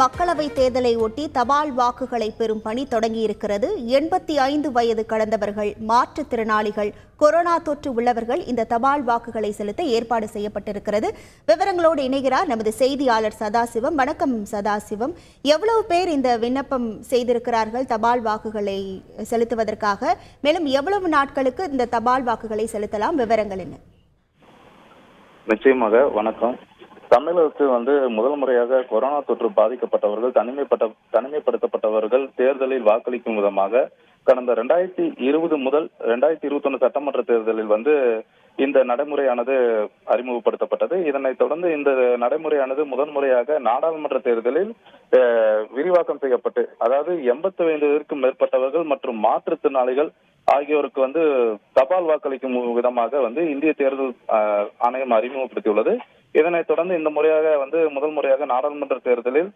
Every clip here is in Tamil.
மக்களவை தேர்தலை ஒட்டி தபால் வாக்குகளை பெறும் பணி தொடங்கியிருக்கிறது. 85 வயது கடந்தவர்கள், மாற்றுத்திறனாளிகள், கொரோனா தொற்று உள்ளவர்கள் இந்த தபால் வாக்குகளை செலுத்த ஏற்பாடு செய்யப்பட்டிருக்கிறது. விவரங்களோடு இணைகிறார் நமது செய்தியாளர் சதாசிவம். வணக்கம் சதாசிவம். எவ்வளவு பேர் இந்த விண்ணப்பம் செய்திருக்கிறார்கள் தபால் வாக்குகளை செலுத்துவதற்காக? மேலும் எவ்வளவு நாட்களுக்கு இந்த தபால் வாக்குகளை செலுத்தலாம்? விவரங்கள் என்ன? நிச்சயமாக. வணக்கம். தமிழகத்தில் முதல் முறையாக கொரோனா தொற்று பாதிக்கப்பட்டவர்கள், தனிமைப்படுத்தப்பட்டவர்கள் தேர்தலில் வாக்களிக்கும் விதமாக கடந்த 2020 முதல் 2021 சட்டமன்ற தேர்தலில் இந்த நடைமுறையானது அறிமுகப்படுத்தப்பட்டது. இதனைத் தொடர்ந்து இந்த நடைமுறையானது முதன்முறையாக நாடாளுமன்ற தேர்தலில் விரிவாக்கம் செய்யப்பட்டு, அதாவது 85க்கும் மேற்பட்டவர்கள் மற்றும் மாற்றுத்திறனாளிகள் ஆகியோருக்கு தபால் வாக்களிக்கும் விதமாக இந்திய தேர்தல் ஆணையம் அறிமுகப்படுத்தியுள்ளது. இதனைத் தொடர்ந்து இந்த முறையாக முதல் முறையாக நாடாளுமன்ற தேர்தலில்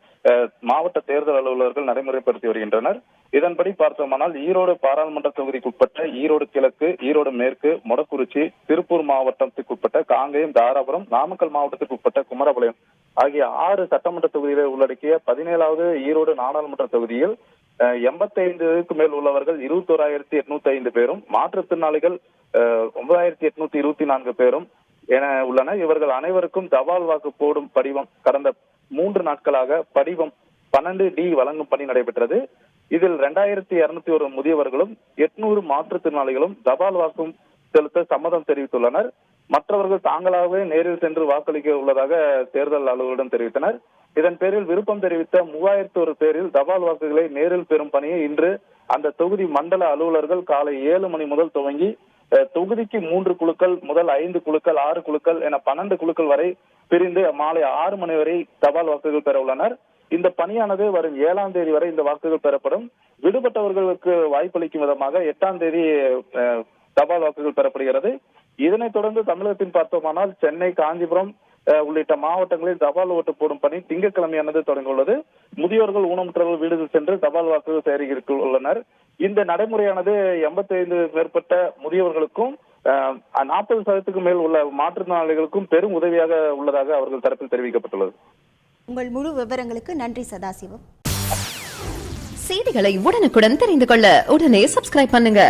மாவட்ட தேர்தல் அலுவலர்கள் நடைமுறைப்படுத்தி வருகின்றனர். இதன்படி பார்த்தோமானால் ஈரோடு பாராளுமன்ற தொகுதிக்குட்பட்ட ஈரோடு கிழக்கு, ஈரோடு மேற்கு, மொடக்குறிச்சி, திருப்பூர் மாவட்டத்திற்குட்பட்ட காங்கேயம், தாராபுரம், நாமக்கல் மாவட்டத்திற்குட்பட்ட குமரபாளையம் ஆகிய 6 சட்டமன்ற தொகுதிகளை உள்ளடக்கிய 17வது ஈரோடு நாடாளுமன்ற தொகுதியில் 85க்கு மேல் உள்ளவர்கள் 21,805 பேரும், மாற்றுத்திறனாளிகள் 9,824 பேரும் என உள்ளன. இவர்கள் அனைவருக்கும் தபால் வாக்கு போடும் படிவம் கடந்த 3 நாட்களாக படிவம் 12D வழங்கும் பணி நடைபெற்றது. இதில் 2,201 முதியவர்களும் 800 மாற்றுத்திறனாளிகளும் தபால் வாக்கும் செலுத்த சம்மதம் தெரிவித்துள்ளனர். மற்றவர்கள் தாங்களாகவே நேரில் சென்று வாக்களிக்க உள்ளதாக தேர்தல் அலுவலரிடம் தெரிவித்தனர். இதன் பேரில் விருப்பம் தெரிவித்த 3001 பேரில் தபால் வாக்குகளை நேரில் பெறும் பணியை இன்று அந்த தொகுதி மண்டல அலுவலர்கள் காலை 7 மணி முதல் துவங்கி தொகுதிக்கு 3 குழுக்கள் முதல் 5 குழுக்கள், 6 குழுக்கள் என 12 குழுக்கள் வரை பிரிந்து மாலை 6 மணி வரை தபால் வாக்குகள் பெற உள்ளனர். இந்த பணியானது வரும் 7ஆம் தேதி வரை இந்த வாக்குகள் பெறப்படும். விடுபட்டவர்களுக்கு வாய்ப்பளிக்கும் விதமாக 8ஆம் தேதி தபால் வாக்குகள் பெறப்படுகிறது. இதனைத் தொடர்ந்து தமிழகத்தில் பார்த்தோமானால் சென்னை, காஞ்சிபுரம் உள்ளிட்ட மாவட்டங்களில் தபால் ஓட்டு போடும் பணி திங்கட்கிழமையானது தொடங்கியுள்ளது. முதியோர்கள், ஊனமுற்றவர்கள் வீடுகள் சென்று தபால் வாக்குகள் சேகரிக்க உள்ளனர். இந்த நடைமுறையானது 85 மேற்பட்ட முதியவர்களுக்கும் 40% மேல் உள்ள மாற்றுத்திறனாளிகளுக்கும் பெரும் உதவியாக உள்ளதாக அவர்கள் தரப்பில் தெரிவிக்கப்பட்டுள்ளது. உங்கள் முழு விவரங்களுக்கு நன்றி சதாசிவம். செய்திகளை உடனுக்குடன் தெரிந்து கொள்ள உடனே சப்ஸ்கிரைப் பண்ணுங்க.